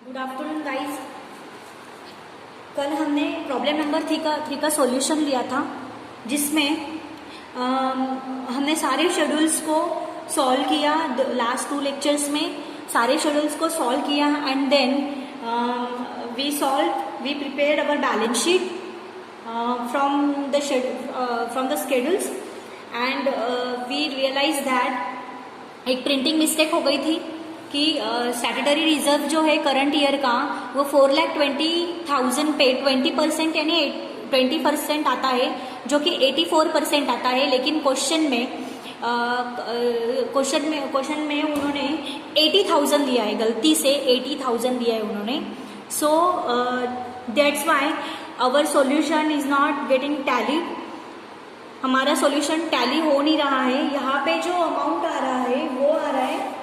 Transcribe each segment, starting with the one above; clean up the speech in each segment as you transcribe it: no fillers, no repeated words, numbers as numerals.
Good afternoon guys. कल हमने problem number three का सॉल्यूशन लिया था, जिसमें हमने सारे शेड्यूल्स को सॉल्व किया। लास्ट 2 लेक्चर्स में सारे शेड्यूल्स को सॉल्व किया and then we prepared our balance sheet from the schedules and we realise that एक प्रिंटिंग मिस्टेक हो गई थी कि स्टैट्यूटरी रिजर्व जो है करंट ईयर का वो 4,20,000 पे 20% यानी 20% आता है, जो कि 84% आता है। लेकिन क्वेश्चन में उन्होंने 80,000 लिया है, गलती से 80,000 लिया है उन्होंने। So that's why our solution is not getting tally. हमारा सॉल्यूशन टैली हो नहीं रहा है। यहाँ पे जो अमाउंट आ रहा है वो आ रहा है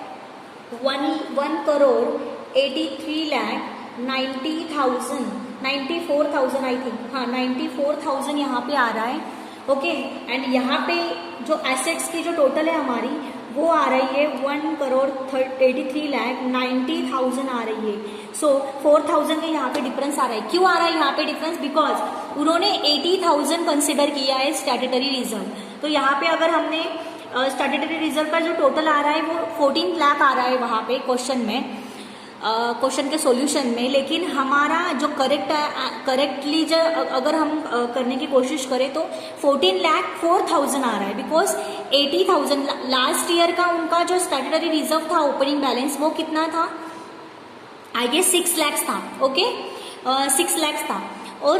1,83,90,000 आई थिंक, हाँ 94,000 यहाँ पे आ रहा है। ओके एंड यहाँ पे जो एसेट्स की जो टोटल है हमारी वो आ रही है 1,83,90,000 आ रही है। सो 4,000 का यहाँ पे डिफरेंस आ रहा है। क्यों आ रहा है यहाँ पे डिफरेंस? बिकॉज उन्होंने 80,000 कंसिडर किया है स्टैट्यूटरी रिजर्व। तो यहाँ पे अगर हमने स्टैट्यूटरी रिजर्व का जो टोटल आ रहा है वो 14 लाख आ रहा है वहाँ पे क्वेश्चन के सॉल्यूशन में। लेकिन हमारा जो करेक्टली जो अगर हम करने की कोशिश करें तो 14,04,000 आ रहा है। बिकॉज 80,000 लास्ट ईयर का उनका जो स्टैट्यूटरी रिजर्व था ओपनिंग बैलेंस वो कितना था? आई गेस 6 लाख था। ओके 6 लाख था। और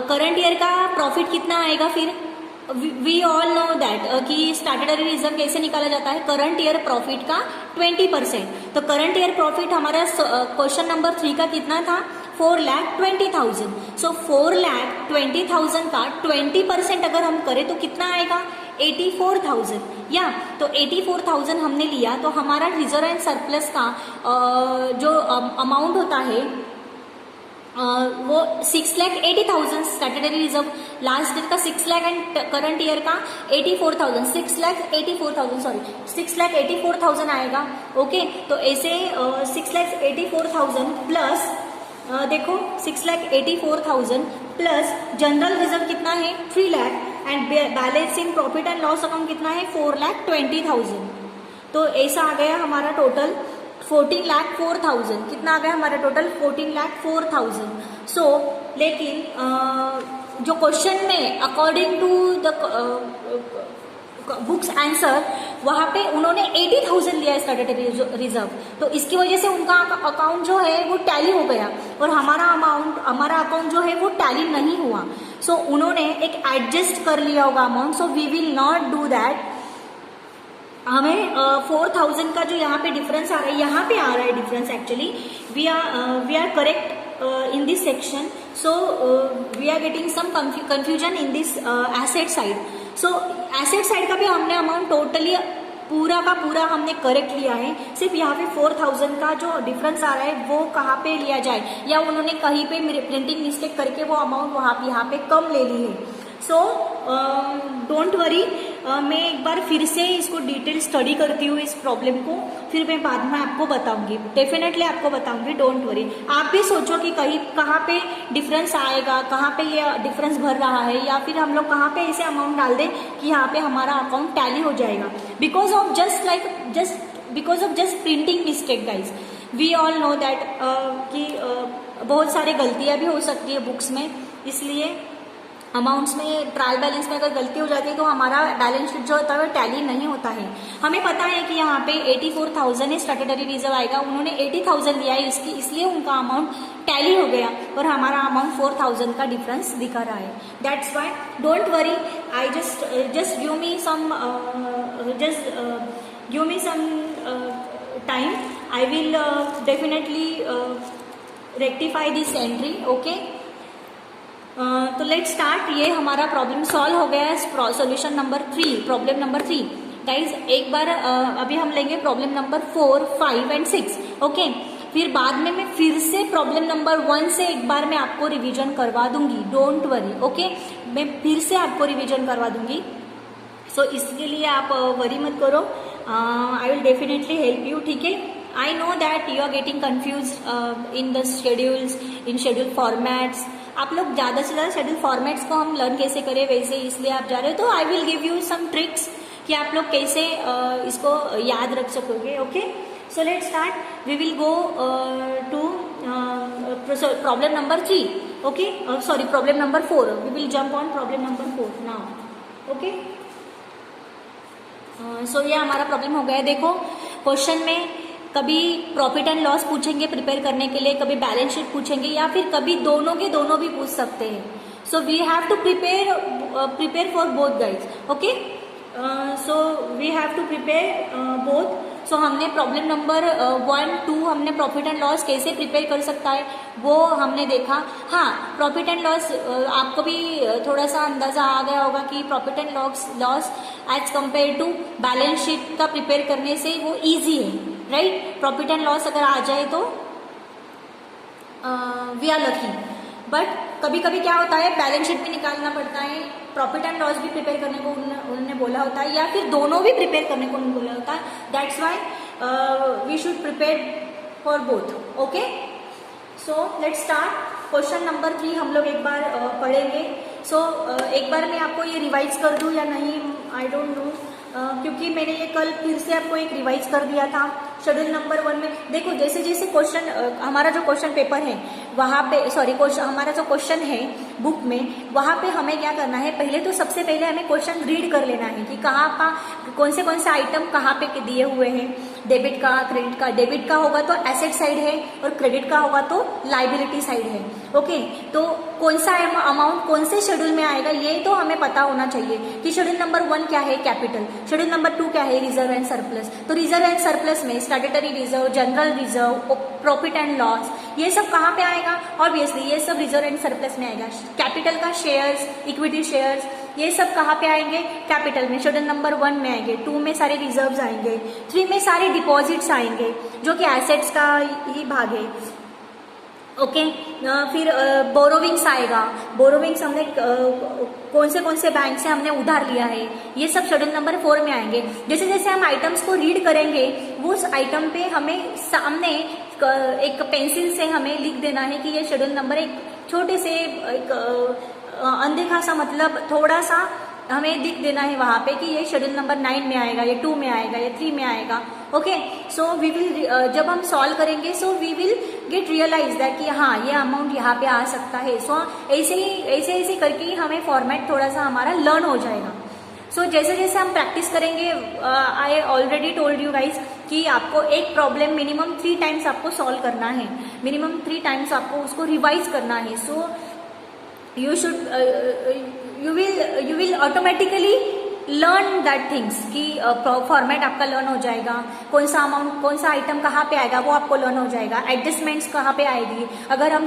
करंट ईयर का प्रॉफिट कितना आएगा फिर? वी ऑल नो दैट कि स्टैट्यूटरी रिजर्व कैसे निकाला जाता है, करंट ईयर प्रॉफिट का 20%। तो करंट ईयर प्रॉफिट हमारा क्वेश्चन नंबर 3 का कितना था? 4,20,000। सो 4,20,000 का 20% अगर हम करें तो कितना आएगा? 84,000। या तो 84,000 हमने लिया तो हमारा रिजर्व एंड सरप्लस का जो अमाउंट होता है वो 6,80,000 स्टैट्यूटरी रिजर्व लास्ट ईयर का 6 लाख एंड करंट ईयर का 84,000, 6,84,000 आएगा। ओके तो ऐसे 6,84,000 प्लस देखो 6,84,000 प्लस जनरल रिजर्व कितना है? 3 lakh and balance in profit and loss account कितना है? 4,20,000। तो ऐसा आ गया हमारा टोटल 14,04,000। कितना आ गया हमारा टोटल? 14,04,000। सो लेकिन जो क्वेश्चन में according to the books answer वहां पे उन्होंने 80,000 लिया है स्टैट्यूटरी रिजर्व। तो इसकी वजह से उनका अकाउंट जो है वो टैली हो गया और हमारा अकाउंट जो है वो टैली नहीं हुआ। सो उन्होंने एक एडजस्ट कर लिया होगा amount. So we will not do that. हमें 4,000 का जो यहाँ पे डिफरेंस आ रहा है, यहाँ पे आ रहा है difference. Actually we are correct in this section. So we are getting some confusion in this asset side. So asset side का भी हमने अमाउंट टोटली पूरा का पूरा हमने करेक्ट लिया है। सिर्फ यहाँ पे 4,000 का जो डिफरेंस आ रहा है वो कहाँ पे लिया जाए, या उन्होंने कहीं पे प्रिंटिंग मिस्टेक करके वो अमाउंट यहाँ पे कम ले ली है। सो डोंट वरी, मैं एक बार फिर से इसको डिटेल स्टडी करती हूँ इस प्रॉब्लम को, फिर मैं बाद में आपको बताऊंगी, डेफिनेटली आपको बताऊंगी। Don't worry. आप भी सोचो कि कहाँ पे डिफरेंस आएगा, कहाँ पे ये डिफरेंस भर रहा है, या फिर हम लोग कहाँ पे ऐसे अमाउंट डाल दें कि यहाँ पे हमारा अकाउंट टैली हो जाएगा। Because of just printing mistake guys. We all know that कि बहुत सारी गलतियाँ भी हो सकती है बुक्स में, इसलिए अमाउंट्स में ट्रायल बैलेंस में अगर गलती हो जाती है तो हमारा बैलेंस शीट जो होता है वो टैली नहीं होता है। हमें पता है कि यहाँ पे 84,000 स्टैट्यूटरी रिजर्व आएगा, उन्होंने 80,000 लिया है, इसलिए उनका अमाउंट टैली हो गया और हमारा अमाउंट 4,000 का डिफरेंस दिखा रहा है। That's why don't worry. I just give me some time. I will definitely rectify this entry. Okay तो लेट्स स्टार्ट। ये हमारा प्रॉब्लम सॉल्व हो गया है। Solution number 3, problem number 3 guys. एक बार अभी हम लेंगे प्रॉब्लम नंबर 4, 5 एंड 6। ओके फिर बाद में मैं फिर से प्रॉब्लम नंबर 1 से एक बार मैं आपको रिवीजन करवा दूंगी। Don't worry. ओके मैं फिर से आपको रिवीजन करवा दूंगी। सो इसके लिए आप वरी मत करो। आई विल डेफिनेटली हेल्प यू। ठीक है। I know that you are getting confused in the schedules, in schedule formats. आप लोग ज़्यादा से ज़्यादा शेड्यूल फॉर्मेट्स को हम लर्न कैसे करें वैसे इसलिए आप जा रहे हो, तो I will give you some tricks कि आप लोग कैसे इसको याद रख सकोगे. Okay, so let's start. We will go to problem number 3. Okay, sorry, problem number 4. We will jump on problem number 4 now. Okay, so ये हमारा प्रॉब्लम हो गया. देखो, क्वेश्चन में कभी प्रॉफिट एंड लॉस पूछेंगे प्रिपेयर करने के लिए, कभी बैलेंस शीट पूछेंगे, या फिर कभी दोनों के दोनों भी पूछ सकते हैं. So we have to prepare for both guys. Okay, so we have to prepare both. So हमने प्रॉब्लम नंबर 1, 2 हमने प्रॉफिट एंड लॉस कैसे प्रिपेयर कर सकता है वो हमने देखा. हाँ, प्रॉफिट एंड लॉस आपको भी थोड़ा सा अंदाजा आ गया होगा कि profit and loss as compare to balance sheet का प्रिपेयर करने से वो इजी है, राइट. प्रॉफिट एंड लॉस अगर आ जाए तो वी आर लकी. बट कभी कभी क्या होता है, बैलेंस शीट भी निकालना पड़ता है, प्रॉफिट एंड लॉस भी प्रिपेयर करने को उन्होंने बोला होता है, या फिर दोनों भी प्रिपेयर करने को उन्होंने बोला होता है. That's why we should prepare for both. Okay, so let's start. Question number 3 हम लोग एक बार पढ़ेंगे. सो एक बार मैं आपको ये रिवाइज कर दूं या नहीं, आई डोंट नो, क्योंकि मैंने ये कल फिर से आपको एक रिवाइज कर दिया था. शेड्यूल नंबर 1 में देखो, जैसे जैसे क्वेश्चन हमारा जो क्वेश्चन पेपर है वहाँ पे, सॉरी, हमारा जो क्वेश्चन है बुक में, वहाँ पे हमें क्या करना है, पहले तो सबसे पहले हमें क्वेश्चन रीड कर लेना है कि कहाँ का कौन से आइटम कहाँ पे दिए हुए हैं. डेबिट का, क्रेडिट का. डेबिट का होगा तो एसेट साइड है और क्रेडिट का होगा तो लाइबिलिटी साइड है. ओके, तो कौन सा अमाउंट कौन से शेड्यूल में आएगा ये तो हमें पता होना चाहिए कि शेड्यूल नंबर 1 क्या है, कैपिटल. शेड्यूल नंबर 2 क्या है, रिजर्व एंड सरप्लस. तो रिजर्व एंड सरप्लस में statutory reserve, general reserve, profit and loss, ये सब कहाँ पे आएगा, ऑब्वियसली ये सब रिजर्व एंड सरप्लस में आएगा. कैपिटल का शेयर्स, इक्विटी शेयर्स, ये सब कहाँ पे आएंगे, कैपिटल में, शेड्यूल नंबर 1 में आएंगे. 2 में सारे रिजर्व्स आएंगे. 3 में सारे डिपॉजिट्स आएंगे जो कि एसेट्स का ही भाग है. ओके, फिर बोरोविंग्स आएगा. बोरोविंग्स हमने कौन से बैंक से हमने उधार लिया है, ये सब शेड्यूल नंबर 4 में आएंगे. जैसे जैसे हम आइटम्स को रीड करेंगे वो उस आइटम पे हमें सामने एक पेंसिल से हमें लिख देना है कि ये शेड्यूल नंबर, एक छोटे से एक अनदेखा सा, मतलब थोड़ा सा हमें दिख देना है वहाँ पे कि ये शेड्यूल नंबर 9 में आएगा, ये 2 में आएगा, ये 3 में आएगा. ओके, सो वी विल, जब हम सॉल्व करेंगे so we will get realise that कि हाँ ये अमाउंट यहाँ पे आ सकता है. सो ऐसे करके ही हमें फॉर्मेट थोड़ा सा हमारा लर्न हो जाएगा. सो जैसे जैसे हम प्रैक्टिस करेंगे, I already told you guys कि आपको एक प्रॉब्लम मिनिमम 3 टाइम्स आपको सॉल्व करना है, मिनिमम 3 टाइम्स आपको उसको रिवाइज करना है. सो you will automatically learn that things कि फॉर्मेट आपका लर्न हो जाएगा, कौन सा अमाउंट, कौन सा आइटम कहाँ पे आएगा वो आपको लर्न हो जाएगा. एडजस्टमेंट्स कहाँ पे आएगी, अगर हम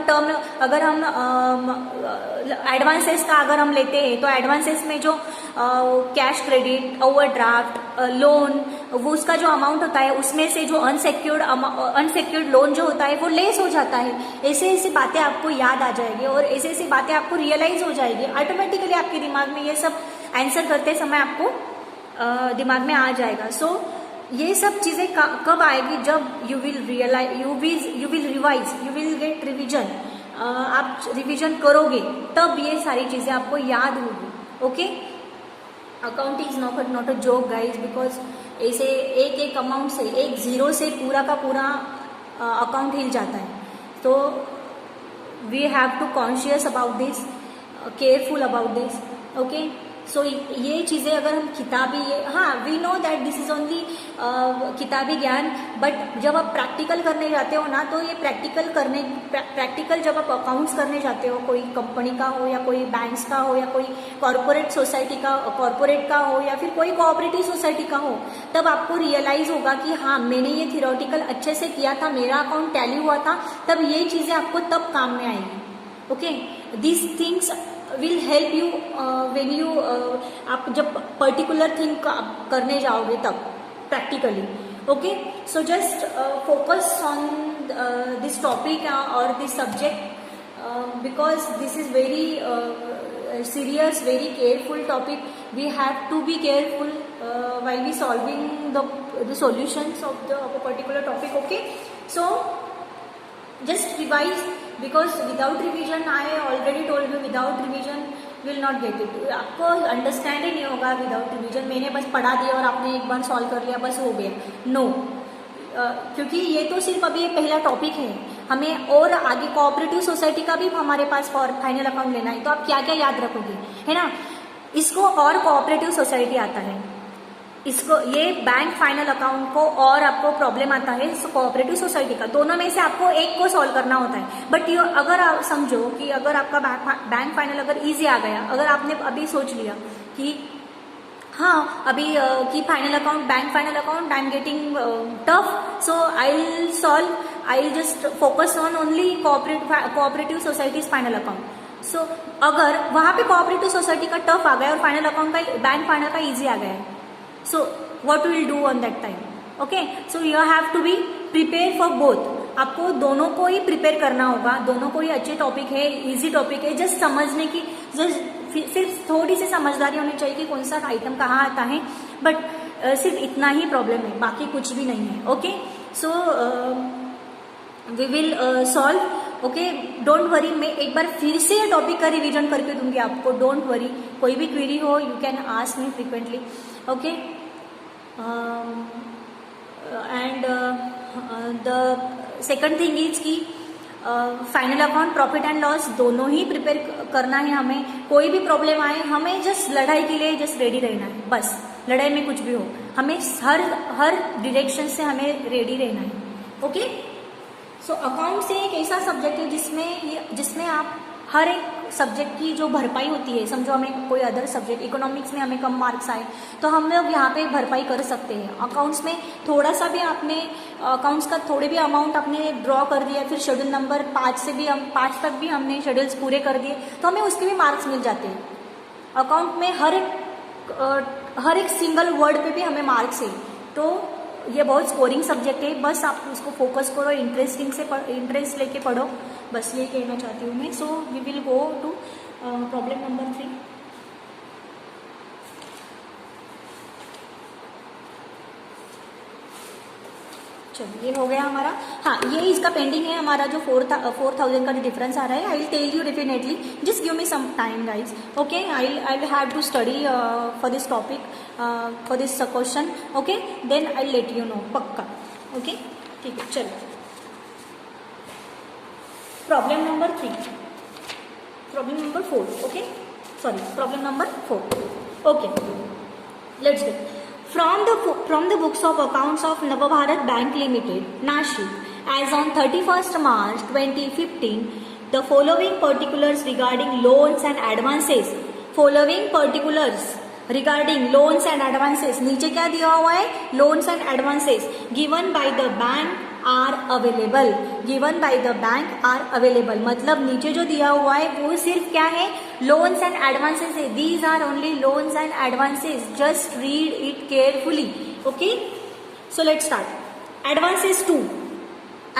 एडवांसेस का अगर हम लेते हैं तो एडवांसेस में जो कैश क्रेडिट, ओवरड्राफ्ट, लोन, वो उसका जो अमाउंट होता है उसमें से जो अनसेक्योर्ड लोन जो होता है वो लेस हो जाता है. ऐसे बातें आपको याद आ जाएगी और ऐसी बातें आपको रियलाइज हो जाएगी ऑटोमेटिकली. आपके दिमाग में ये सब आंसर करते समय आपको दिमाग में आ जाएगा. सो ये सब चीजें कब आएगी, जब you will realise, you will revise, you will get revision. आप रिविजन करोगे तब ये सारी चीजें आपको याद होगी. Okay, accounting is not a joke guys, because ऐसे एक अमाउंट से, एक जीरो से पूरा का पूरा अकाउंट हिल जाता है. तो we have to conscious about this, careful about this. Okay, so ये चीज़ें अगर हम किताबी, हाँ we know that this is only किताबी ज्ञान, बट जब आप प्रैक्टिकल करने जाते हो ना, तो ये प्रैक्टिकल जब आप अकाउंट्स करने जाते हो, कोई कंपनी का हो या कोई बैंक्स का हो या कोई कॉरपोरेट सोसाइटी का, कॉरपोरेट का हो या फिर कोई कोऑपरेटिव सोसाइटी का हो, तब आपको रियलाइज होगा कि हाँ मैंने ये थियोरेटिकल अच्छे से किया था, मेरा अकाउंट टैली हुआ था, तब ये चीज़ें आपको तब काम में आएंगी. Okay, this things will help you when you, आप जब पर्टिकुलर थिंग करने जाओगे तब practically. Okay, so just focus on this topic और this subject because this is very serious, very careful topic. We have to be careful while we solving the the solutions of the of a particular topic. Okay, so just revise, because without revision, I already told you, without revision will not get it. आपको understand he नहीं होगा without revision. मैंने बस पढ़ा दिया और आपने एक बार सॉल्व कर लिया, बस हो गया. नो, क्योंकि ये तो सिर्फ अभी पहला टॉपिक है. हमें और आगे कोऑपरेटिव सोसाइटी का भी हमारे पास फाइनल अकाउंट लेना है. तो आप क्या क्या याद रखोगे, है ना. इसको और कोऑपरेटिव सोसाइटी आता है, इसको ये बैंक फाइनल अकाउंट को, और आपको प्रॉब्लम आता है कोऑपरेटिव सोसाइटी का. दोनों में से आपको एक को सॉल्व करना होता है. बट अगर आप समझो कि अगर आपका बैंक फाइनल अगर इजी आ गया, अगर आपने अभी सोच लिया कि हाँ अभी कि final account, bank final account I am getting tough, so I will solve, I will just focus on only cooperative societies final account. So अगर वहां पे कोऑपरेटिव सोसाइटी का टफ आ गया और फाइनल अकाउंट का, बैंक फाइनल का easy आ गया है, so what we will do on that time. Okay, so you have to be prepared for both. आपको दोनों को ही प्रिपेयर करना होगा. दोनों को ही अच्छे टॉपिक है, इजी टॉपिक है. जस्ट समझने की, जस्ट सिर्फ थोड़ी सी समझदारी होनी चाहिए कि कौन सा आइटम कहाँ आता है. बट सिर्फ इतना ही प्रॉब्लम है, बाकी कुछ भी नहीं है. Okay, so we will solve. Okay, don't worry. मैं एक बार फिर से ये टॉपिक का रिवीजन करके दूंगी आपको. Don't worry. कोई भी क्वेरी हो, you can ask me frequently. Okay, and the second thing is कि final account, profit and loss दोनों ही प्रिपेयर करना है हमें. कोई भी प्रॉब्लम आए, हमें जस्ट लड़ाई के लिए जस्ट रेडी रहना है. बस लड़ाई में कुछ भी हो, हमें हर डायरेक्शन से हमें रेडी रहना है. ओके, सो अकाउंट से एक ऐसा सब्जेक्ट है जिसमें आप हर एक सब्जेक्ट की जो भरपाई होती है. समझो हमें कोई अदर सब्जेक्ट, इकोनॉमिक्स में हमें कम मार्क्स आए तो हम लोग यहाँ पे भरपाई कर सकते हैं. अकाउंट्स में थोड़ा सा भी आपने अकाउंट्स का थोड़े भी अमाउंट आपने ड्रॉ कर दिया, फिर शेड्यूल नंबर 5 तक भी हमने शेड्यूल्स पूरे कर दिए, तो हमें उसके भी मार्क्स मिल जाते हैं. अकाउंट में हर एक सिंगल वर्ड पे भी हमें मार्क्स है. तो ये बहुत स्कोरिंग सब्जेक्ट है. बस आप उसको फोकस करो, इंटरेस्ट लेके पढ़ो. बस ये कहना चाहती हूँ मैं. So we will go to problem number 3. चलो ये हो गया हमारा. हाँ, ये इसका पेंडिंग है हमारा जो 4,000 का डिफरेंस आ रहा है. I will tell you definitely. Just give me some time guys. Okay, I will have to study for this topic, for this question. Okay, then I let you know. पक्का. Okay, ठीक है. चलो problem number 3, problem number 4. Okay, sorry, problem number 4. Okay, let's get. From the books of accounts of Navabharat Bank Limited, Nashik, as on 31st March 2015, the following particulars regarding loans and advances. Following particulars regarding loans and advances. नीचे क्या दिया हुआ है? Loans and advances given by the bank are available. Given by the bank are available. मतलब नीचे जो दिया हुआ है वो सिर्फ क्या है? Loans and advances है. These are only loans and advances. Just read it carefully. Okay? So let's start. Advances 2.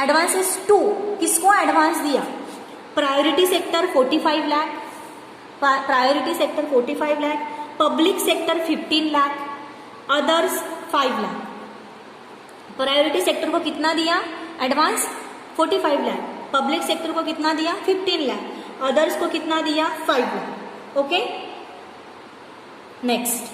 Advances 2 किसको एडवांस दिया? Priority sector 45 lakh. Priority sector 45 lakh. Public sector 15 lakh. Others 5 lakh. Priority sector को कितना दिया एडवांस? 45 लाख. पब्लिक सेक्टर को कितना दिया? 15 lakh. Others को कितना दिया? 5 लाख. Okay, next.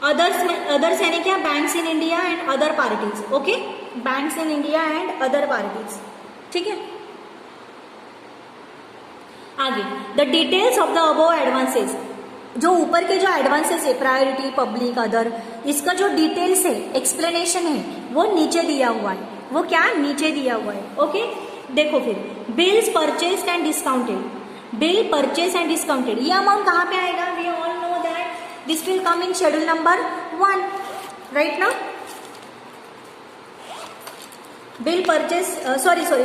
अदर्स यानी क्या? Banks in India and other parties. Okay, banks in India and other parties. ठीक है, आगे the details of the above advances. जो ऊपर के जो एडवांसेस है, प्रायोरिटी, पब्लिक, अदर, इसका जो डिटेल्स है, एक्सप्लेनेशन है, वो नीचे दिया हुआ है. वो क्या नीचे दिया हुआ है? ओके, देखो फिर. Bills purchased and discounted. Bill purchase and discounted. ये अमाउंट कहाँ पे आएगा? We all know that this will come in schedule number 1, right ना. Bill purchase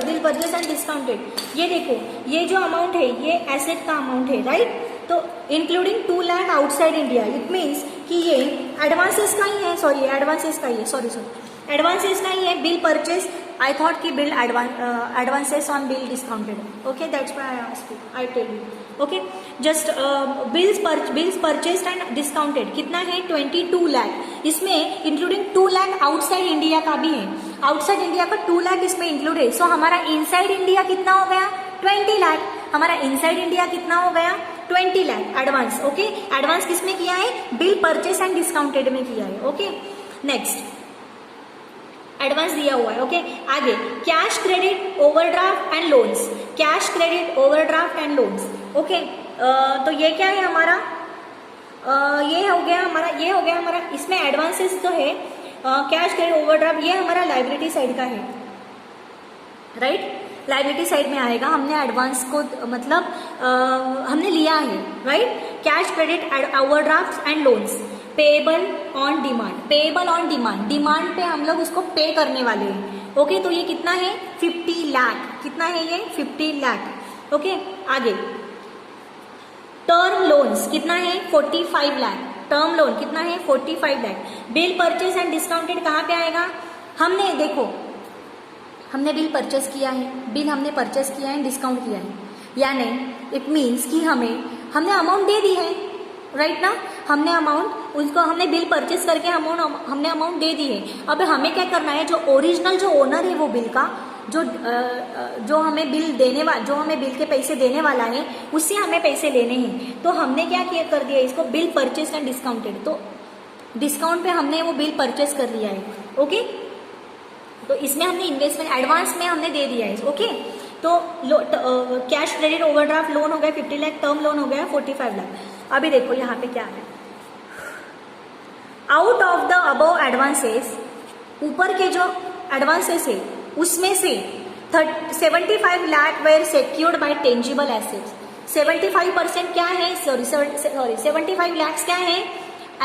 bill purchase and discounted. ये देखो, ये जो अमाउंट है ये एसेट का अमाउंट है, राइट. तो including 2 lakh outside India. It means कि ये एडवांसेस का ही है. एडवांसेस का ही है. एडवांसेस का ही है. बिल परचेस I thought कि bill advances on bill discounted. Okay, that's why I asked you. I tell you. Okay, just bills purchased and discounted कितना है 22 लाख. इसमें इंक्लूडिंग 2 लाख आउटसाइड इंडिया का भी है. आउटसाइड इंडिया का 2 लाख इसमें इंक्लूड है. सो हमारा इनसाइड इंडिया कितना हो गया 20 लाख. हमारा इनसाइड इंडिया कितना हो गया 20 लाख एडवांस. ओके, एडवांस किसमें किया है बिल परचेस एंड डिस्काउंटेड में किया है. ओके, नेक्स्ट एडवांस दिया हुआ है. ओके, आगे cash credit overdraft and loans. Cash credit overdraft and loans. Okay, तो ये क्या है हमारा ये हो गया हमारा इसमें एडवांसेस जो है कैश क्रेडिट ओवरड्राफ्ट ये हमारा लाइबिलिटी साइड का है. राइट, लाइबिलिटी साइड में आएगा. हमने एडवांस को मतलब हमने लिया है. Right, cash credit overdraft and loans payable on demand. Payable on demand, demand पे हम लोग उसको पे करने वाले हैं. ओके, तो ये कितना है 50 लाख. कितना है ये 50 लाख. ओके, आगे टर्म लोन्स कितना है 45 लाख. टर्म लोन कितना है 45 lakh. Bill purchase and discounted कहाँ पे आएगा. हमने देखो हमने बिल परचेस किया है, बिल हमने परचेस किया है, डिस्काउंट किया है, यानी इट मीन्स कि हमने अमाउंट दे दी है. राइट ना, हमने अमाउंट उसको हमने बिल परचेस करके हमने अमाउंट दे दी है. अब हमें क्या करना है, जो ओरिजिनल जो ओनर है वो बिल का जो हमें बिल के पैसे देने वाला है उससे हमें पैसे लेने हैं. तो हमने क्या किया कर दिया इसको बिल परचेस एंड डिस्काउंटेड. तो डिस्काउंट पे हमने वो बिल परचेस कर लिया है. ओके, तो इसमें हमने इन्वेस्टमेंट एडवांस में हमने दे दिया है. ओके, तो कैश क्रेडिट ओवरड्राफ्ट लोन हो गया 50 लाख, टर्म लोन हो गया 45 लाख. अभी देखो यहाँ पे क्या है, out of the above advances, ऊपर के जो एडवांसेस है उसमें से 75 lakh were secured by tangible assets. 75% क्या है, सॉरी 75 लाख क्या है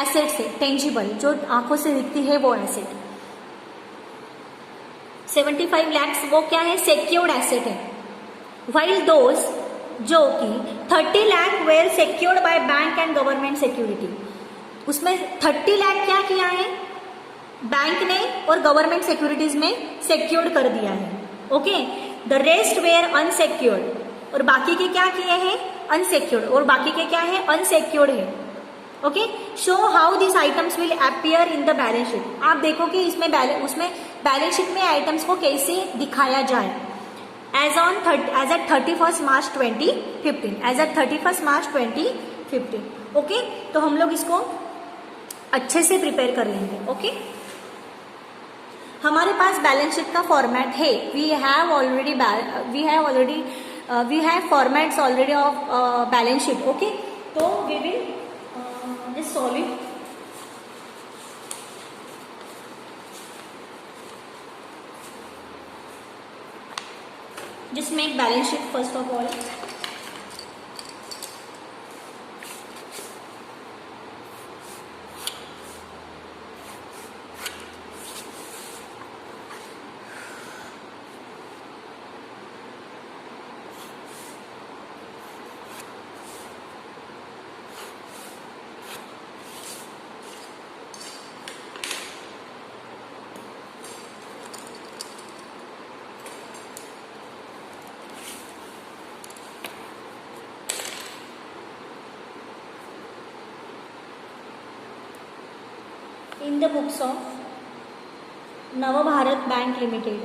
एसेट्स है, टेंजिबल जो आंखों से दिखती है वो एसेट. 75 लाख वो क्या है सिक्योर्ड एसेट है. वाइल दोज जो कि 30 lakh were secured by bank and government security. उसमें 30 लाख क्या किया है बैंक ने और गवर्नमेंट सिक्योरिटीज में सिक्योर्ड कर दिया है. Okay, the rest were unsecured, और बाकी के क्या किए हैं अनसिक्योर्ड, और बाकी के क्या है अनसिक्योर्ड है. Okay, show how this items will appear in the balance sheet. आप देखो कि उसमें बैलेंस शीट में आइटम्स को कैसे दिखाया जाए. एज एट 31 मार्च 2015, एज एट 31 मार्च 2015. ओके, तो हम लोग इसको अच्छे से प्रिपेयर कर लेंगे. ओके, हमारे पास बैलेंस शीट का फॉर्मेट है. We have formats already of balance sheet. Okay, तो we will just solve it. Just make balance sheet first of all. In the books of Navabharat Bank Limited,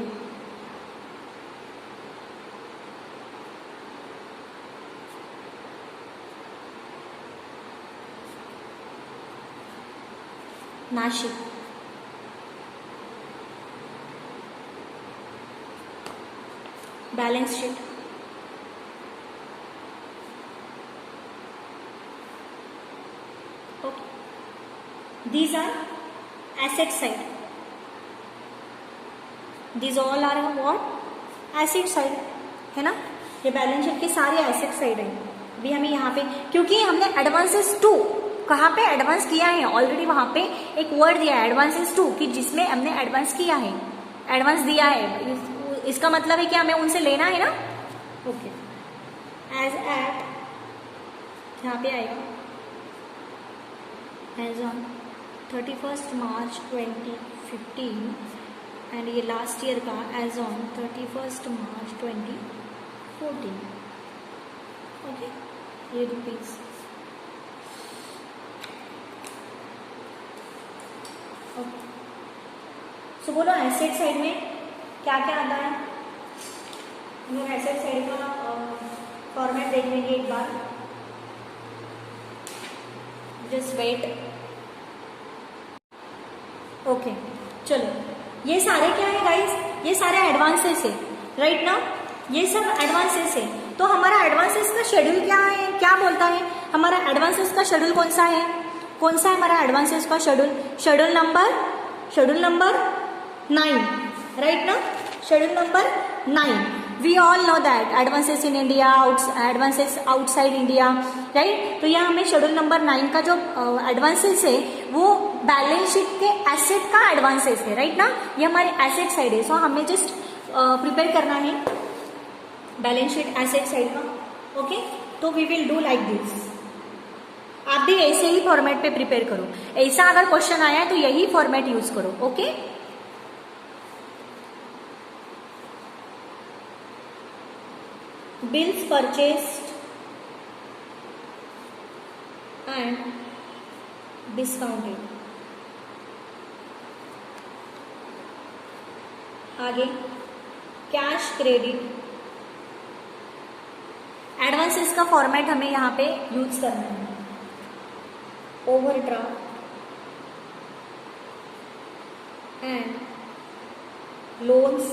Nashik, balance sheet. Okay, these are asset side. These all are what asset side है ना. ये balance sheet के सारे asset side है. अभी हमें यहाँ पे क्योंकि हमने एडवांसेस टू कहाँ पे एडवांस किया है ऑलरेडी, वहां पे एक वर्ड दिया है एडवांसेस टू कि जिसमें हमने एडवांस किया है, एडवांस दिया है. इसका मतलब है कि हमें उनसे लेना है ना. ओके, एज एट यहाँ पे आएगा एज ऑन 31 मार्च 2015 एंड ये लास्ट ईयर का एज ऑन 31 मार्च 2014. ओके, ये रुपीज. ओके, सो बोलो एसेट साइड में क्या क्या आता है. हम लोग एसेट साइड का फॉर्मेट देख लेंगे एक बार. Just wait. ओके, चलो, ये सारे क्या है गाइस, ये सारे एडवांसेस है, राइट ना. ये सब एडवांसेस है. तो हमारा एडवांसेस का शेड्यूल क्या है, क्या बोलता है. हमारा एडवांसेस का शेड्यूल कौन सा है, कौन सा है हमारा एडवांसेस का शेड्यूल. शेड्यूल नंबर 9, राइट ना. Schedule number 9. We all know that advances in India, advances outside India, right. तो यह हमें शेड्यूल नंबर 9 का जो एडवांसेस है वो बैलेंस शीट के एसेट का एडवांसेस है, राइट ना. ये हमारे एसेट साइड है. सो हमें जस्ट प्रिपेयर करना है बैलेंस शीट एसेट साइड का. ओके, तो we will do like this. आप भी ऐसे ही फॉर्मेट पे प्रिपेयर करो. ऐसा अगर क्वेश्चन आया है तो यही फॉर्मेट यूज करो. Okay, bills purchased and discounted. आगे कैश क्रेडिट. एडवांसेस का फॉर्मेट हमें यहाँ पे यूज करना है. Overdraft and loans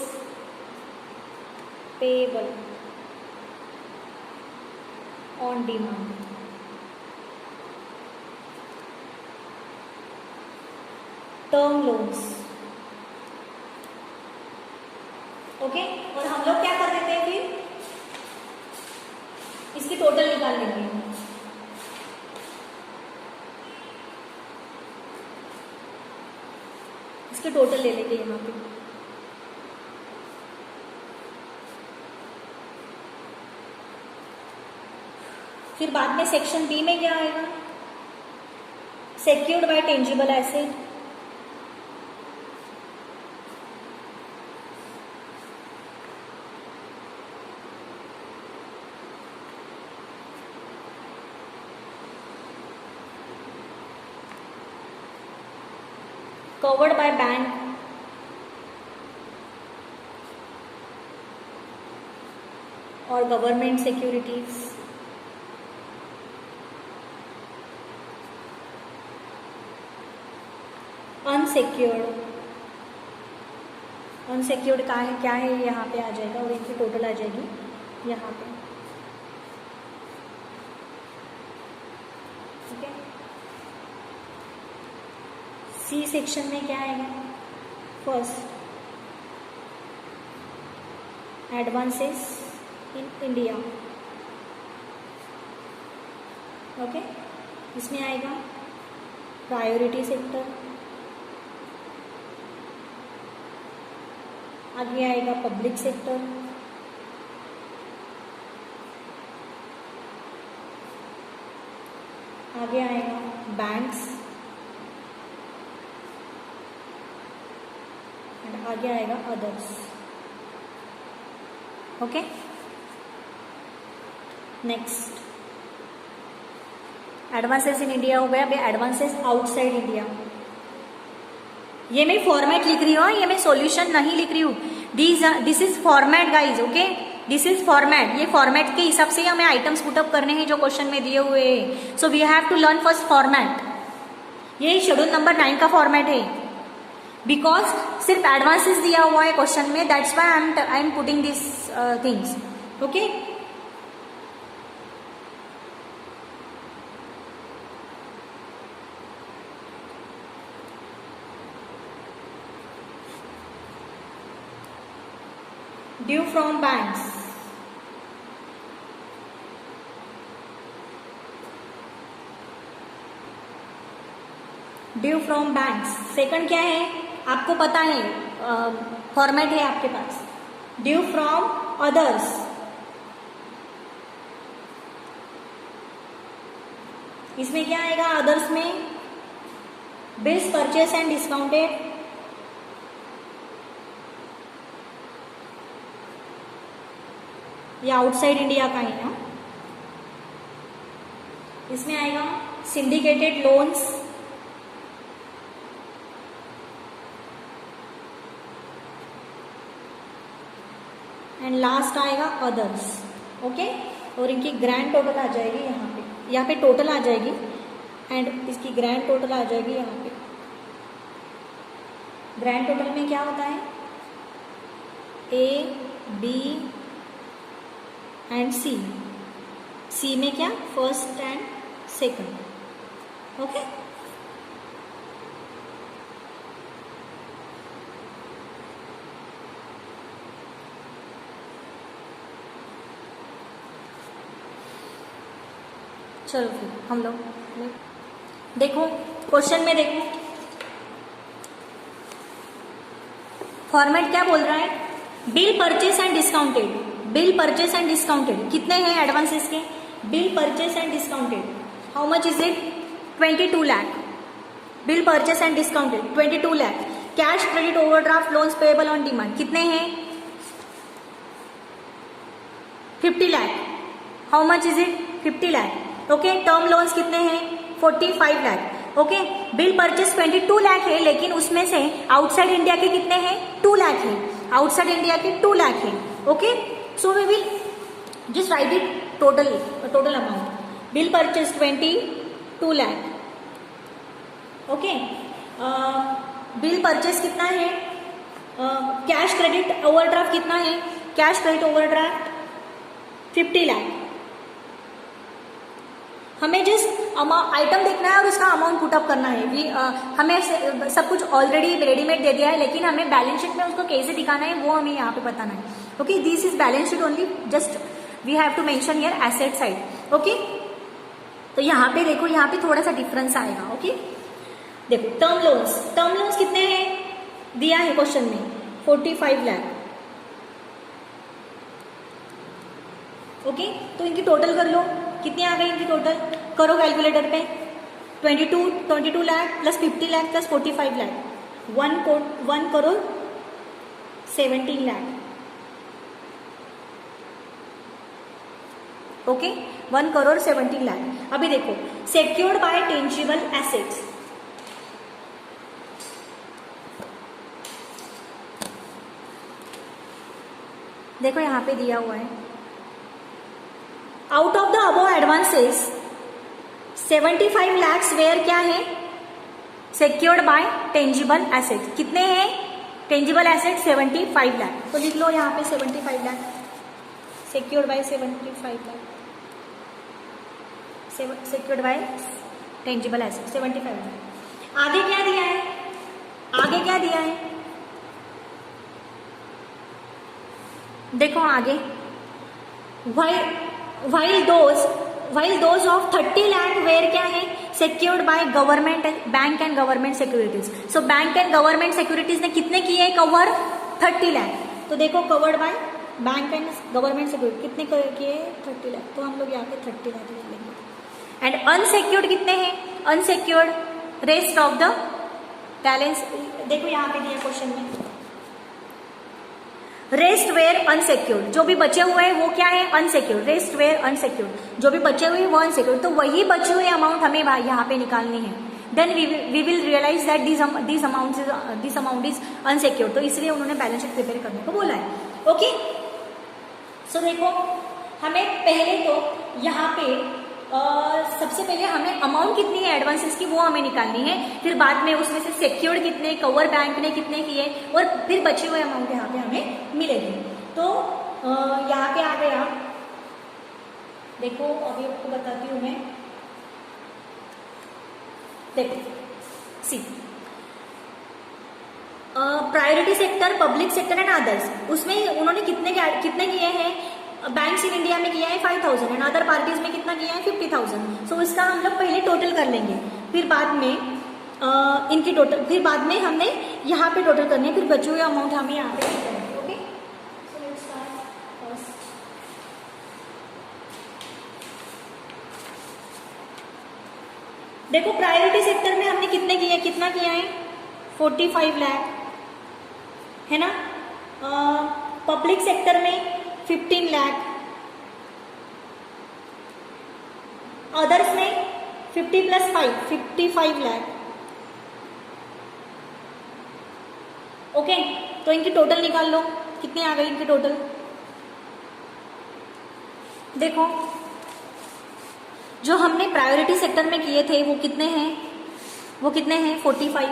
payable on demand. Term loans. Okay, और हम लोग क्या कर देते हैं फिर, इसकी टोटल निकाल लेंगे. इसके टोटल ले लेंगे यहाँ पे. फिर बाद में सेक्शन बी में क्या आएगा, secured by tangible asset. covered by bank or government securities. Unsecured का है, क्या है, यहाँ पे आ जाएगा और इनकी टोटल आ जाएगी यहाँ पे. ठीक है, सी सेक्शन में क्या आएगा, first advances in India. Okay, इसमें आएगा प्रायोरिटी सेक्टर. आगे आएगा पब्लिक सेक्टर. आगे आएगा बैंक्स. एंड आगे आएगा others. Okay, next advances in India हो गया. अभी एडवांसेस आउटसाइड इंडिया. ये मैं फॉर्मेट लिख रही हूँ, ये मैं सॉल्यूशन नहीं लिख रही हूँ. This is format guys. Okay, this is format. ये फॉर्मेट के हिसाब से हमें आइटम्स पुटअप करने हैं जो क्वेश्चन में दिए हुए हैं. So we have to learn first format. ये शेड्यूल नंबर 9 का फॉर्मेट है. बिकॉज सिर्फ एडवांसेस दिया हुआ है क्वेश्चन में, that's why I am putting this things. Okay, due from banks. Due from banks. Second क्या है आपको पता है, फॉर्मेट है आपके पास. Due from others. इसमें क्या आएगा अदर्स में, बिल्स परचेस एंड डिस्काउंटेड. ये आउटसाइड इंडिया का है ना, इसमें आएगा सिंडिकेटेड लोन्स, एंड लास्ट आएगा अदर्स। ओके, और इनकी ग्रैंड टोटल आ जाएगी यहाँ पे टोटल आ जाएगी, एंड इसकी ग्रैंड टोटल आ जाएगी यहाँ पे। ग्रैंड टोटल में क्या होता है, ए बी एंड सी, सी में क्या फर्स्ट एंड सेकंड। ओके, चलो फिर हम लोग देखो क्वेश्चन में, देखो फॉर्मेट क्या बोल रहा है, bill purchase and discounted, bill purchase and discounted कितने हैं एडवांसेस के, bill purchase and discounted how much is it, 22 lakh, bill purchase and discounted 22 lakh, cash credit overdraft loans payable on demand कितने हैं, 50 lakh, how much is it, 50 lakh. Okay, term loans कितने हैं, 45 lakh. Okay, bill purchase 22 lakh है, लेकिन उसमें से आउटसाइड इंडिया के कितने हैं, 2 लाख है, आउटसाइड इंडिया के 2 लाख है। Okay, so we will just write it total amount, bill purchase 22 lakh. Okay, bill purchase कितना है, कैश क्रेडिट ओवरड्राफ्ट कितना है, कैश क्रेडिट ओवरड्राफ्ट 50 लाख। हमें जस्ट आइटम देखना है और उसका अमाउंट पुटअप करना है। हमें सब कुछ ऑलरेडी रेडीमेड दे दिया है, लेकिन हमें बैलेंस शीट में उसको कैसे दिखाना है वो हमें यहाँ पे बताना है। Okay, this is balance sheet only, just we have to mention here asset side. Okay, तो यहाँ पे देखो, यहाँ पे थोड़ा सा डिफरेंस आएगा। ओके, देखो टर्म लोन्स कितने हैं दिया है क्वेश्चन में, 45 लाख। ओके, तो इनकी टोटल कर लो, कितनी आ गई इनकी टोटल, करो कैलकुलेटर पे, 22 lakh plus 50 lakh plus 45 lakh, 1 crore 17 lakh. Okay, 1 crore 17 lakh. अभी देखो सिक्योर्ड बाय टेंजिबल एसेट्स, देखो यहां पे दिया हुआ है, out of the above advances 75 lakh were क्या है, सिक्योर्ड बाय टेंजिबल एसेट। कितने हैं टेंजिबल एसेट, 75 लाख। तो लिख लो यहाँ पे 75 lakh, secured by 75 lakh, secured by tangible asset 75 lakh. आगे क्या दिया है, आगे क्या दिया है, देखो आगे, while those of 30 lakh were क्या है, secured by government, bank and government securities. So bank and government securities ने कितने किए कवर, 30 लाख। तो देखो covered by bank and government security कितने किए, 30 लाख। तो हम लोग यहाँ पे 30 लाख लिख लेंगे। एंड अनसिक्योर्ड कितने हैं, unsecured rest of the balance, देखो यहाँ पे दिया क्वेश्चन में, रेस्ट वेयर अनसिक्योर्ड, जो भी बचे हुए हैं वो क्या है, अनसिक्योर्ड, रेस्ट वेयर अनसिक्योर्ड, जो भी बचे हुए हैं वो अनसिक्योर्ड। तो वही बचे हुए अमाउंट हमें यहाँ पे निकालनी है। Then we will realise that this amount is unsecured. तो इसलिए उन्होंने बैलेंस शीट प्रिपेयर करने को बोला है। ओके, सो देखो हमें पहले तो यहाँ पे सबसे पहले हमें अमाउंट कितनी है एडवांसेस की वो हमें निकालनी है, फिर बाद में उसमें से सिक्योर्ड कितने, कवर बैंक ने कितने किए, और फिर बचे हुए अमाउंट यहाँ पे हमें मिलेगी। तो यहाँ पे आ गया, देखो अभी आपको बताती हूँ मैं, देखो C priority sector, public sector and others, उसमें उन्होंने कितने किए हैं, बैंक्स इन इंडिया में किया है 5000 एंड अदर पार्टीज में कितना किया है 50,000। सो इसका हम लोग पहले टोटल कर लेंगे, फिर बाद में इनकी टोटल, फिर बाद में हमने यहाँ पे टोटल करनी है, फिर बचे हुए अमाउंट हमें यहाँ पे करेंगे। Okay, so let's start first. देखो प्रायोरिटी सेक्टर में हमने कितने किया, कितना किया है 45 लाख है ना। पब्लिक सेक्टर में 15 लाख, अदर्स में 50 + 5 55 लाख। ओके, तो इनकी टोटल निकाल लो, कितनी आ गई इनकी टोटल। देखो जो हमने प्रायोरिटी सेक्टर में किए थे वो कितने हैं, 45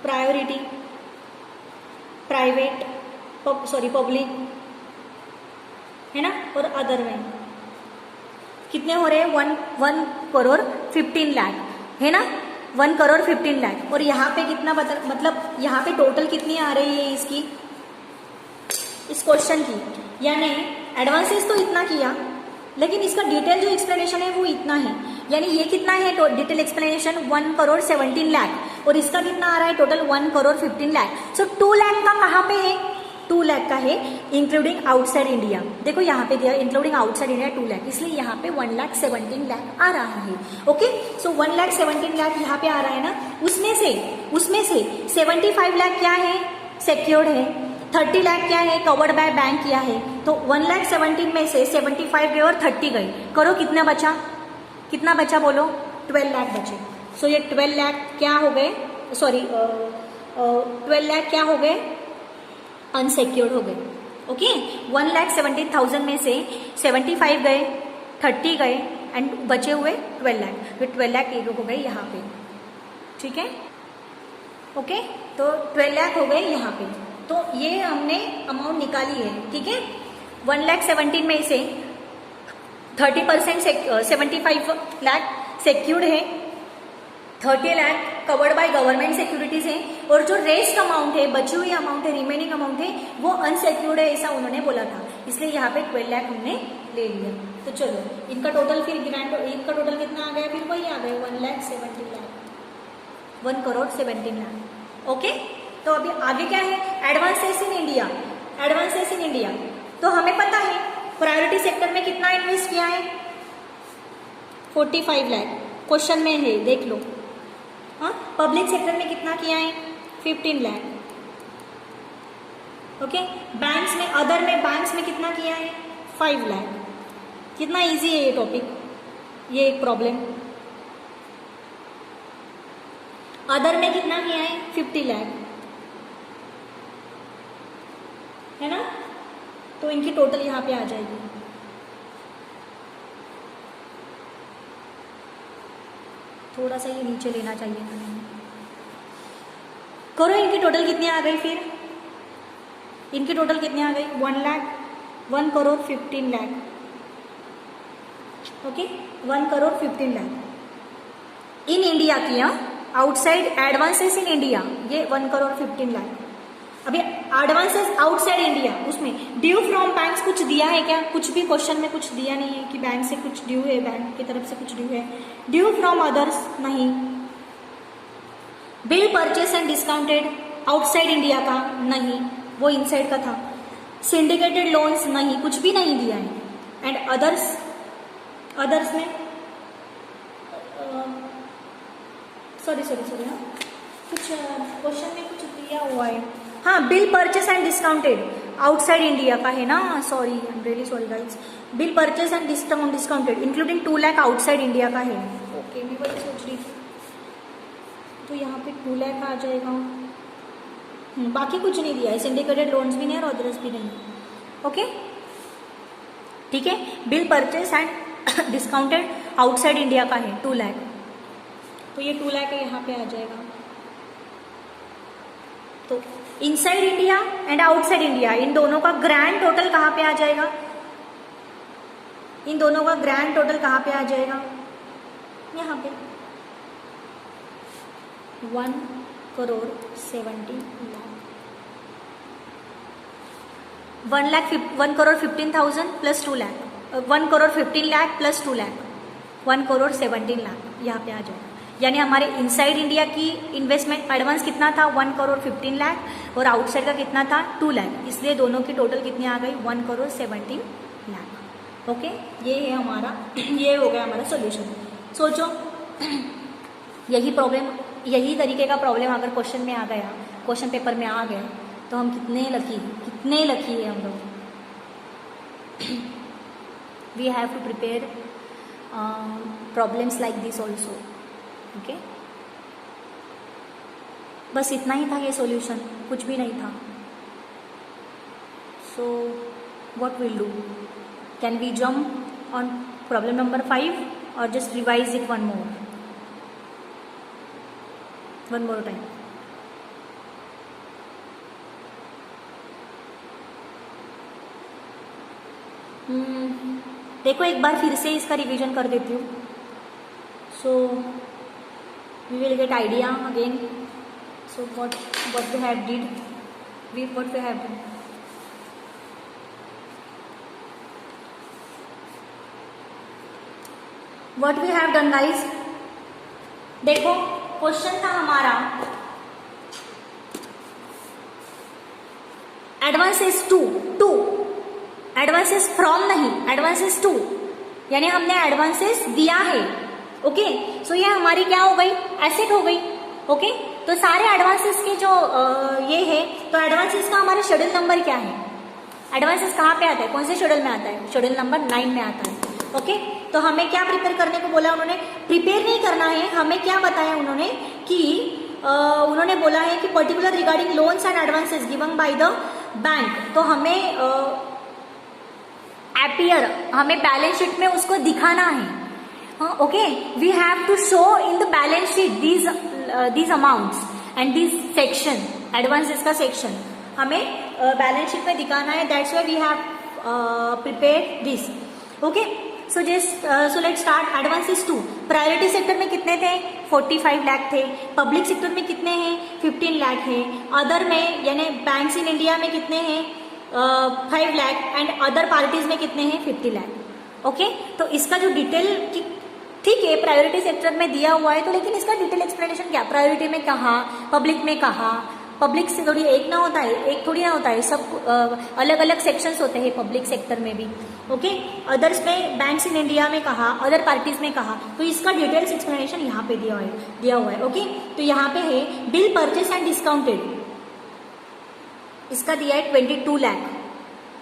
प्रायोरिटी, प्राइवेट पब्लिक है ना, और अदर में कितने हो रहे हैं 1 करोड़ 15 लाख है ना, 1 करोड़ 15 लाख। और यहाँ पे कितना मतलब यहाँ पे टोटल कितनी आ रही है इसकी, इस क्वेश्चन की, यानी एडवांसेस तो इतना किया लेकिन इसका डिटेल जो एक्सप्लेनेशन है वो इतना है, यानी ये कितना है डिटेल एक्सप्लेनेशन 1 करोड़ 17 लाख, और इसका कितना आ रहा है टोटल 1 करोड़ 15 लाख। सो 2 लाख का कहाँ पे है, 2 लाख का है इंक्लूडिंग आउटसाइड इंडिया। देखो यहाँ पे दिया इंक्लूडिंग आउटसाइड इंडिया 2 लाख, इसलिए यहाँ पे 1,17 लाख आ रहा है। ओके, सो 1,17 लाख यहाँ पे आ रहा है ना, उसमें से 75 लाख क्या है, सिक्योर्ड है, 30 लाख क्या है, कवर्ड बाय बैंक किया है। तो 1,17 में से 75 गए और 30 गए, करो कितना बचा बोलो, 12 लाख बचे। सो ये 12 लाख क्या हो गए, सॉरी 12 लाख क्या हो गए, अनसिक्योर्ड हो गए। ओके, 1,17,000 में से 75 गए, 30 गए एंड बचे हुए 12 लाख, तो 12 लाख हो गए यहाँ पे। ठीक है, ओके, तो 12 लाख हो गए यहाँ पे। तो ये हमने अमाउंट निकाली है। ठीक है, 1,17 में से 30% 75 लाख सिक्योर्ड है, 30 lakh covered by government securities है, और जो रेस्ट अमाउंट है, बची हुई अमाउंट है, रिमेनिंग अमाउंट है, वो अनसिक्योर्ड है, ऐसा उन्होंने बोला था, इसलिए यहाँ पे 12 लाख हमने ले लिया। तो चलो इनका टोटल फिर इनका टोटल कितना आ गया, फिर वही आ गया 1,70 लाख, 1 करोड़ 17 लाख। ओके, तो अभी आगे क्या है, एडवांसेस इन इंडिया। तो हमें पता है प्रायोरिटी सेक्टर में कितना इन्वेस्ट किया है, 45 लाख, क्वेश्चन में है देख लो। हाँ, पब्लिक सेक्टर में कितना किया है, 15 लाख। ओके, बैंक्स में, अदर में बैंक्स में कितना किया है, 5 लाख। कितना इजी है ये टॉपिक, ये एक प्रॉब्लम। अदर में कितना किया है, 50 लाख है ना, तो इनकी टोटल यहाँ पे आ जाएगी। थोड़ा सा ये नीचे लेना चाहिए था, करो इनकी टोटल कितनी आ गई, फिर इनकी टोटल कितनी आ गई, 1 crore 15 lakh. Okay, 1 crore 15 lakh in India की। आउटसाइड एडवांसेस इन इंडिया ये 1 करोड़ 15 लाख। अभी एडवांसेस आउटसाइड इंडिया, उसमें ड्यू फ्रॉम बैंक्स कुछ दिया है क्या, कुछ भी क्वेश्चन में कुछ दिया नहीं है कि बैंक से कुछ ड्यू है, बैंक की तरफ से कुछ ड्यू है। ड्यू फ्रॉम अदर्स नहीं, bill purchase and discounted outside India का नहीं, वो इनसाइड का था। सिंडिकेटेड लोन्स नहीं, कुछ भी नहीं दिया है। एंड अदर्स में सॉरी हाँ, कुछ क्वेश्चन में कुछ दिया हुआ है। हाँ, bill purchase and discounted outside India का है ना, sorry I am really sorry guys. Bill purchase and discounted including 2 lakh outside India का है। ओके, मैं वही सोच रही थी, तो यहाँ पे 2 लाख आ जाएगा। बाकी कुछ नहीं दिया है, सिंडिकेटेड लोन्स भी नहीं और अदर्स भी नहीं। ओके, ठीक है, bill purchase and discounted outside India का है 2 लाख, तो ये 2 लाख यहाँ पे आ जाएगा। तो inside India and outside India, इन दोनों का ग्रैंड टोटल कहाँ पे आ जाएगा, इन दोनों का ग्रैंड टोटल कहाँ पे आ जाएगा, यहाँ पे 1 करोड़ 70 लाख। 1 करोड़ 15,000 प्लस 2 लाख, 1 करोड़ 15 लाख प्लस 2 लाख, 1 करोड़ 17 लाख यहाँ पे आ जाएगा। यानी हमारे इनसाइड इंडिया की इन्वेस्टमेंट एडवांस कितना था, 1 करोड़ 15 लाख, और आउटसाइड का कितना था, 2 लाख, इसलिए दोनों की टोटल कितनी आ गई, 1 करोड़ 17 लाख। ओके, ये है हमारा, ये हो गया हमारा सोल्यूशन। सोचो यही प्रॉब्लम, यही तरीके का प्रॉब्लम अगर क्वेश्चन में आ गया, क्वेश्चन पेपर में आ गया, तो हम कितने लकी है हम लोग। We have to prepare problems like this also. Okay, बस इतना ही था ये सॉल्यूशन, कुछ भी नहीं था. So what will do? Can we jump on problem number 5 और just revise it one more time? देखो एक बार फिर से इसका रिवीजन कर देती हूँ. So we will get idea again. So what we have did, what we have done. What we have done guys, देखो क्वेश्चन था हमारा एडवांसेस टू एडवांसेस फ्रॉम नहीं, एडवांसेस टू, यानी हमने एडवांसेस दिया है. ओके, सो ये हमारी क्या हो गई? एसेट हो गई. ओके, तो सारे एडवांसेस के जो ये है, तो एडवांसेस का हमारा शेड्यूल नंबर क्या है? एडवांसेस कहाँ पे आता है? कौन से शेड्यूल में आता है? शेड्यूल नंबर 9 में आता है. ओके, तो हमें क्या प्रिपेयर करने को बोला उन्होंने? प्रिपेयर नहीं करना है, हमें क्या बताया उन्होंने कि उन्होंने बोला है कि particular regarding loans and advances given by the bank. तो हमें हमें बैलेंस शीट में उसको दिखाना है. Okay, we have to show in the balance sheet these amounts and this section, advances का section हमें बैलेंस शीट में दिखाना है. that's why we have prepared this. okay, so let's start. advances 2, priority sector में कितने थे? 45 लाख थे. Public sector में कितने हैं? 15 लाख है. अदर में यानी बैंक्स इन इंडिया में कितने हैं? 5 लाख. एंड अदर पार्टीज में कितने हैं? 50 लाख. ओके, तो इसका जो डिटेल, ठीक है प्रायोरिटी सेक्टर में दिया हुआ है, तो लेकिन इसका डिटेल एक्सप्लेनेशन क्या? प्रायोरिटी में कहा, पब्लिक में कहा. पब्लिक से थोड़ी एक ना होता है, एक थोड़ी ना होता है, सब अलग अलग सेक्शंस होते हैं पब्लिक सेक्टर में भी. ओके, अदर्स में बैंक्स इन इंडिया में कहा, अदर पार्टीज में कहा, तो इसका डिटेल्स एक्सप्लेनेशन यहाँ पे दिया हुआ है. ओके, तो यहाँ पे है बिल परचेस एंड डिस्काउंटेड, इसका दिया है 22 लाख.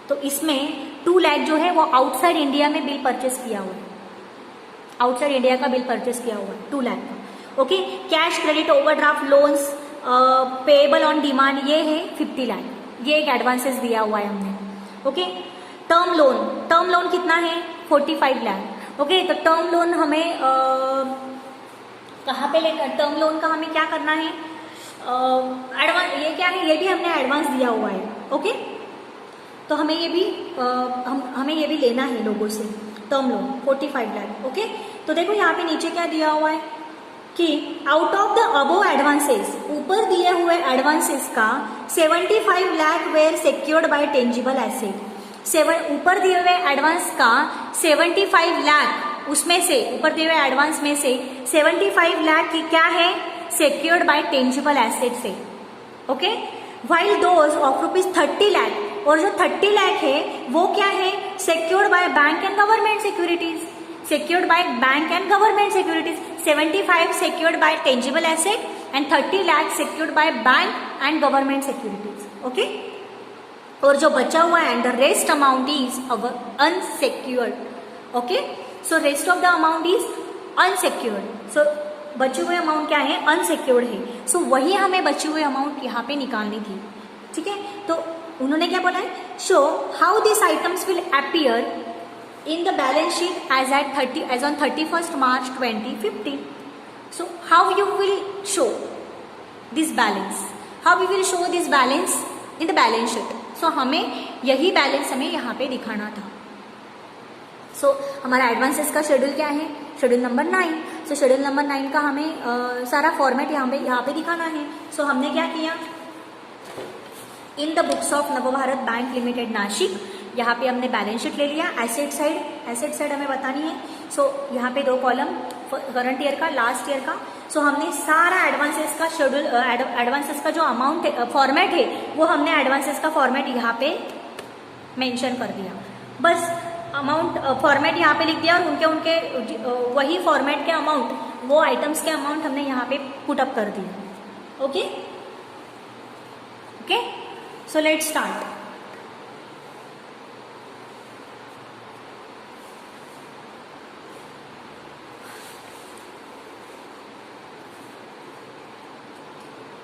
तो इसमें 2 लाख जो है वो आउटसाइड इंडिया में बिल परचेस किया हुआ है, आउटसाइड इंडिया का बिल परचेस किया हुआ है 2 लाख का. Okay, cash credit overdraft loans payable on demand ये है 50 लाख. ये एक एडवांसेस दिया हुआ है हमने. ओके, टर्म लोन कितना है? 45 लाख. ओके, तो टर्म लोन हमें कहाँ पे लेकर, टर्म लोन का हमें क्या करना है? एडवांस, ये क्या है? ये भी हमने एडवांस दिया हुआ है. ओके, तो हमें ये भी लेना है लोगों से. Term loan 45 lakh. ओके, तो देखो यहाँ पे नीचे क्या दिया हुआ है कि out of the above advances, ऊपर दिए हुए एडवांसेस का 75 lakh were secured by tangible asset. ऊपर दिए हुए एडवांस का 75 लाख, उसमें से ऊपर दिए हुए एडवांस में से 75 लाख की क्या है? सिक्योर्ड बाय टेंजिबल एसेट से. Okay, while those of ₹30 lakh, और जो 30 लाख है वो क्या है? Secured by bank and government securities. secured by bank and government securities. 75 secured by tangible asset and 30 lakh secured by bank and government securities. Okay, और जो बचा हुआ है and the rest amount is our unsecured. Okay, so rest of the amount is unsecured. So बचे हुए amount क्या है? Unsecured है. सो वही हमें बचे हुए अमाउंट यहाँ पे निकालनी थी. ठीक है, तो उन्होंने क्या बोला है? Show how this items will appear in the balance sheet as on 31st March 2015. So how you will show this balance? How we will show this balance in the balance sheet? So हमें यही balance हमें यहाँ पे दिखाना था. So हमारा advances का schedule क्या है? Schedule number 9. So schedule number 9 का हमें सारा फॉर्मेट यहाँ पे दिखाना है. So हमने क्या किया? In the books of Navbharat bank limited Nashik, यहाँ पे हमने बैलेंस शीट ले लिया. एसेट साइड हमें बतानी है. सो यहाँ पे 2 कॉलम, करंट ईयर का, लास्ट ईयर का. सो हमने सारा एडवांसेस का शेड्यूल, एडवांसेस का जो अमाउंट फॉर्मेट है वो हमने एडवांसेस का फॉर्मेट यहाँ पे मेंशन कर दिया. बस अमाउंट फॉर्मेट यहाँ पे लिख दिया और उनके वही फॉर्मेट के अमाउंट, वो आइटम्स के अमाउंट हमने यहाँ पे पुट अप कर दिया. Okay, so let's start.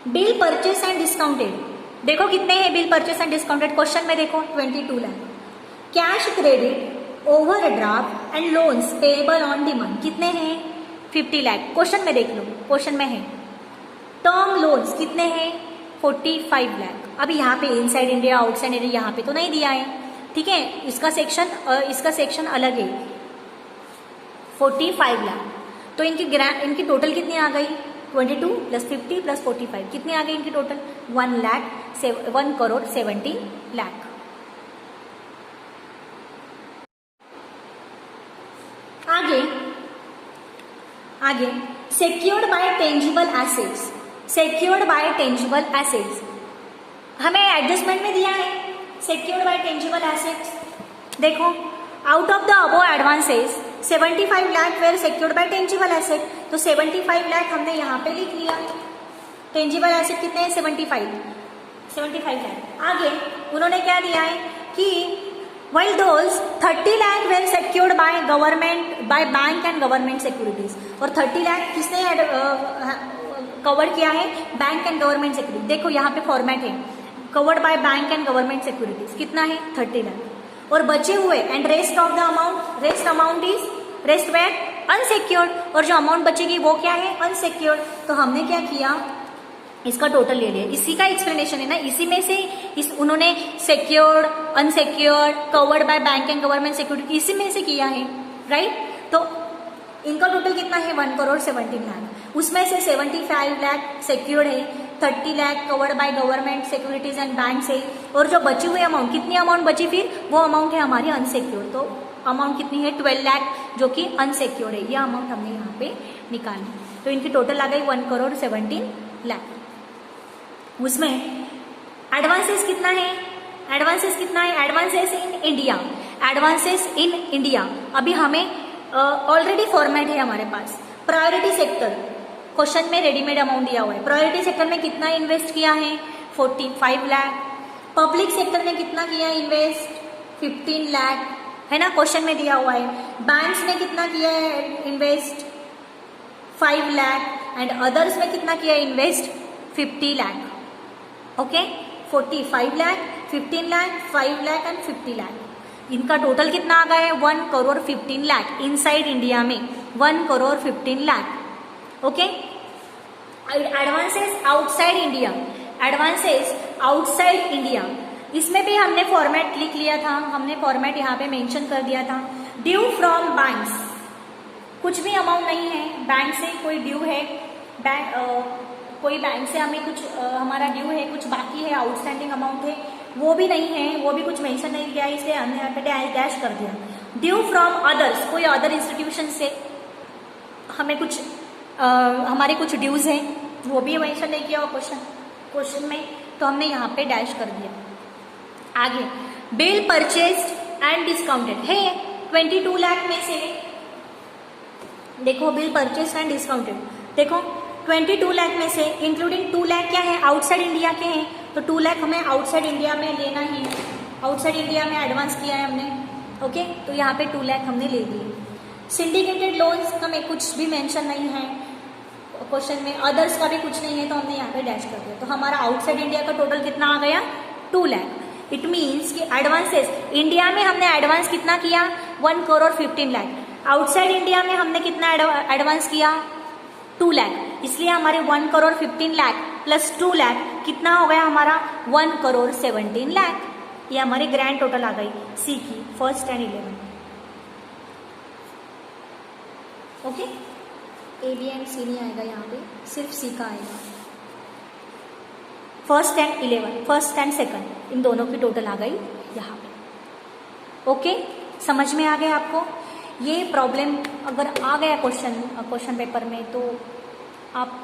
Bill purchase and discounted, देखो कितने हैं bill purchase and discounted, question में देखो 22 lakh. Cash credit overdraft and loans payable on demand कितने हैं 50 लाख, क्वेश्चन में देख लो, क्वेश्चन में है। टर्म लोन्स कितने हैं 45 लाख। अब यहाँ पे इनसाइड इंडिया आउटसाइड इंडिया यहाँ पे तो नहीं दिया है, ठीक है, इसका सेक्शन अलग है 45 लाख। तो इनकी टोटल कितनी आ गई 22 प्लस 50 प्लस 45 कितनी आ गई इनकी टोटल 1 करोड़ 70 लाख। आगे secured by tangible assets, secured by tangible assets हमें एडजस्टमेंट में दिया है सेक्योर्ड बाय टेंजिबल एसेट्स। देखो out of the above advances 75 lakh were secured by tangible asset, तो 75 लाख हमने यहाँ पे लिख लिया। टेंजिबल एसेट कितने हैं 75 लाख। आगे उन्होंने क्या दिया है कि while those 30 lakh were secured by government by bank and government securities, और 30 लाख किसने कवर किया है बैंक एंड गवर्नमेंट सिक्योरिटीज। देखो यहाँ पे फॉर्मेट है covered by bank and government securities कितना है 30 लाख, और बचे हुए and rest of the amount, rest were unsecured, और जो अमाउंट बचेगी वो क्या है अनसिक्योर्ड। तो हमने क्या किया इसका टोटल ले लिया, इसी का एक्सप्लेनेशन है ना, इसी में से उन्होंने secured unsecured covered by bank and government security इसी में से किया है, राइट। तो इनका टोटल कितना है 1 करोड़ 17 लाख, उसमें से 75 लाख सेक्योर्ड है, 30 lakh covered by government securities and bank से, और जो बची हुई अमाउंट कितनी अमाउंट बची फिर वो अमाउंट है हमारी अनसिक्योर्ड। तो अमाउंट कितनी है 12 लाख जो कि अनसिक्योर्ड है, यह अमाउंट हमने यहाँ पे निकाली। तो इनकी टोटल आ गई 1 करोड़ 17 लाख। उसमें एडवांसेस कितना है, एडवांसेस इन इंडिया अभी हमें ऑलरेडी फॉर्मेट है हमारे पास। प्रायोरिटी सेक्टर क्वेश्चन में रेडीमेड अमाउंट दिया हुआ है, प्रायोरिटी सेक्टर में कितना इन्वेस्ट किया है 45 लाख, पब्लिक सेक्टर में कितना किया इन्वेस्ट 15 लाख है ना, क्वेश्चन में दिया हुआ है। बैंक्स में कितना किया है इन्वेस्ट 5 लाख, एंड अदर्स में कितना किया invest 50 lakh. Okay 45 lakh 15 lakh 5 lakh and 50 lakh, इनका टोटल कितना आ गया है 1 करोड़ 15 लाख इनसाइड इंडिया में 1 crore 15 lakh. Okay advances outside India, इसमें भी हमने फॉर्मेट लिख लिया था, हमने फॉर्मेट यहाँ पे मेंशन कर दिया था। ड्यू फ्रॉम बैंक्स, कुछ भी अमाउंट नहीं है बैंक से, कोई ड्यू है कोई बैंक से हमें कुछ हमारा ड्यू है, कुछ बाकी है आउटस्टैंडिंग अमाउंट है, वो भी नहीं है, वो भी कुछ मेंशन नहीं किया, इसलिए हमने यहाँ पे डैश कर दिया। ड्यू फ्रॉम अदर्स, कोई अदर इंस्टीट्यूशन से हमें कुछ हमारे कुछ ड्यूज हैं, वो भी मेंशन नहीं किया क्वेश्चन में, तो हमने यहाँ पे डैश कर दिया। आगे बिल परचेस्ड एंड डिस्काउंटेड है 22 लाख में से, देखो बिल परचेस्ड एंड डिस्काउंटेड, देखो 22 लाख में से इंक्लूडिंग 2 लाख क्या है आउटसाइड इंडिया के हैं, तो 2 लाख हमें आउटसाइड इंडिया में लेना ही, आउटसाइड इंडिया में एडवांस किया है हमने। ओके तो यहाँ पे 2 लाख हमने ले लिए। सिंडिकेटेड लोन्स का में कुछ भी मेंशन नहीं है क्वेश्चन में, अदर्स का भी कुछ नहीं है, तो हमने यहाँ पे डैश कर दिया। तो हमारा आउटसाइड इंडिया का टोटल कितना आ गया 2 लाख। इट मीन्स कि एडवांसेस इंडिया में हमने एडवांस कितना किया 1 करोड़ 15 लाख, आउटसाइड इंडिया में हमने कितना एडवांस किया 2 लाख, इसलिए हमारे 1 करोड़ 15 लाख प्लस 2 लाख कितना हो गया हमारा 1 करोड़ 17 लाख। ये हमारी ग्रैंड टोटल आ गई सी की first and 11। Okay A B and C नहीं आएगा यहाँ पे, सिर्फ सी का आएगा। First and 11, first and second, इन दोनों की टोटल आ गई यहाँ पे। ओके समझ में आ गया आपको? ये प्रॉब्लम अगर आ गया क्वेश्चन पेपर में तो आप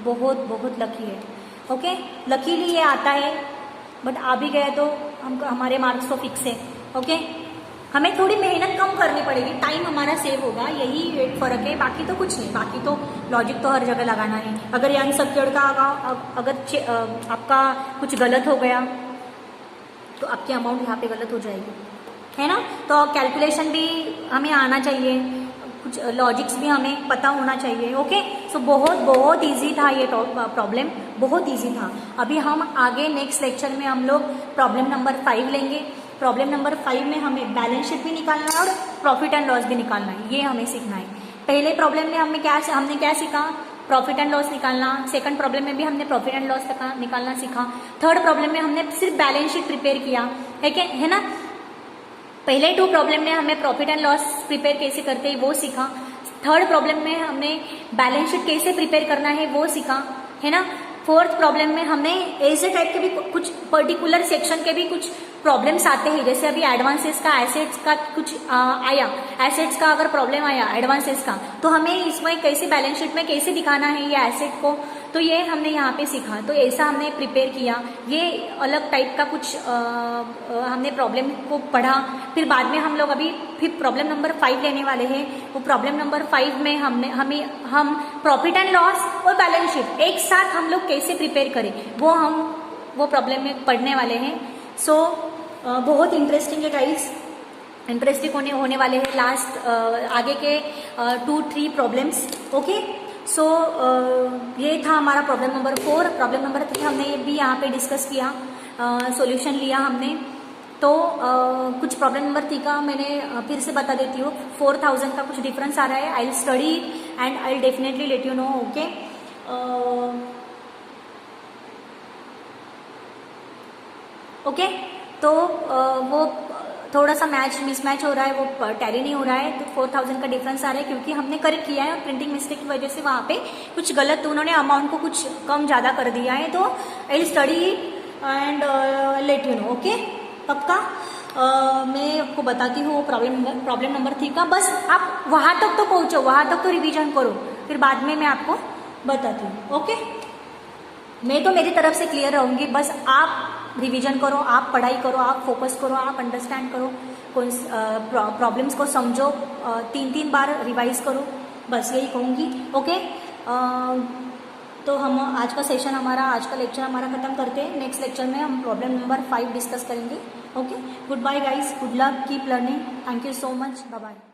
बहुत बहुत लकी है। ओके लकीली ये आता है, बट आ भी गए तो हमारे मार्क्स तो फिक्स है। ओके हमें थोड़ी मेहनत कम करनी पड़ेगी, टाइम हमारा सेव होगा, यही एक फर्क है, बाकी तो कुछ नहीं, बाकी तो लॉजिक तो हर जगह लगाना है। अगर यानी सब्जेक्ट का अगर आपका कुछ गलत हो गया तो आपकी अमाउंट यहाँ पे गलत हो जाएगी, है ना। तो कैलकुलेशन भी हमें आना चाहिए, कुछ लॉजिक्स भी हमें पता होना चाहिए। ओके, सो बहुत ईजी था ये प्रॉब्लम, बहुत ईजी था। अभी हम आगे नेक्स्ट लेक्चर में हम लोग प्रॉब्लम नंबर 5 लेंगे। प्रॉब्लम नंबर 5 में हमें बैलेंस शीट भी निकालना है और प्रॉफिट एंड लॉस भी निकालना है, ये हमें सीखना है। पहले प्रॉब्लम में हमने क्या सीखा, प्रॉफिट एंड लॉस निकालना। सेकंड प्रॉब्लम में भी हमने प्रॉफिट एंड लॉस निकालना सीखा। थर्ड प्रॉब्लम में हमने सिर्फ बैलेंस शीट प्रिपेयर किया है ना। पहले 2 प्रॉब्लम में हमें प्रॉफिट एंड लॉस प्रिपेयर कैसे करते हैं वो सीखा। थर्ड प्रॉब्लम में हमने बैलेंस शीट कैसे प्रिपेयर करना है वो सीखा, है ना। फोर्थ प्रॉब्लम में हमने ऐसे टाइप के भी कुछ पर्टिकुलर सेक्शन के भी कुछ प्रॉब्लम्स आते हैं, जैसे अभी एडवांसेस का, एसेट्स का कुछ आया, एसेट्स का अगर प्रॉब्लम आया एडवांसेस का, तो हमें इसमें कैसे बैलेंस शीट में कैसे दिखाना है ये एसेट को, तो ये हमने यहाँ पे सीखा। तो ऐसा हमने प्रिपेयर किया। ये अलग टाइप का कुछ हमने प्रॉब्लम को पढ़ा। फिर बाद में हम लोग अभी फिर प्रॉब्लम नंबर 5 लेने वाले हैं। वो प्रॉब्लम नंबर 5 में हम प्रॉफिट एंड लॉस और बैलेंस शीट एक साथ हम लोग कैसे प्रिपेयर करें वो प्रॉब्लम में पढ़ने वाले हैं। सो बहुत इंटरेस्टिंग है गाइस, इंटरेस्टिंग होने वाले हैं लास्ट आगे के 2-3 प्रॉब्लम्स। ओके, सो ये था हमारा प्रॉब्लम नंबर 4। प्रॉब्लम नंबर 3 हमने भी यहाँ पे डिस्कस किया, सॉल्यूशन लिया हमने। तो कुछ प्रॉब्लम नंबर 3 का मैंने फिर से बता देती हूँ। 4000 का कुछ डिफरेंस आ रहा है। I will study and I will definitely let you no. Okay, okay, तो वो थोड़ा सा मिसमैच हो रहा है, वो टैली नहीं हो रहा है, तो 4000 का डिफरेंस आ रहा है क्योंकि हमने करेक्ट किया है और प्रिंटिंग मिस्टेक की वजह से वहाँ पे कुछ गलत, उन्होंने अमाउंट को कुछ कम ज़्यादा कर दिया है। तो I will study and let you no. Okay, पक्का मैं आपको बताती हूँ प्रॉब्लम नंबर 3 का। बस आप वहाँ तक तो पहुँचो, वहाँ तक तो रिविजन करो, फिर बाद में मैं आपको बताती हूँ। ओके, मैं तो मेरी तरफ से क्लियर रहूँगी, बस आप रिवीजन करो, आप पढ़ाई करो, आप फोकस करो, आप अंडरस्टैंड करो, प्रॉब्लम्स को समझो, 3-3 बार रिवाइज करो, बस यही कहूँगी। ओके, तो हम आज का सेशन हमारा, आज का लेक्चर हमारा खत्म करते हैं। नेक्स्ट लेक्चर में हम प्रॉब्लम नंबर 5 डिस्कस करेंगे। Okay, good bye guys, good luck, keep learning, thank you so much, bye bye.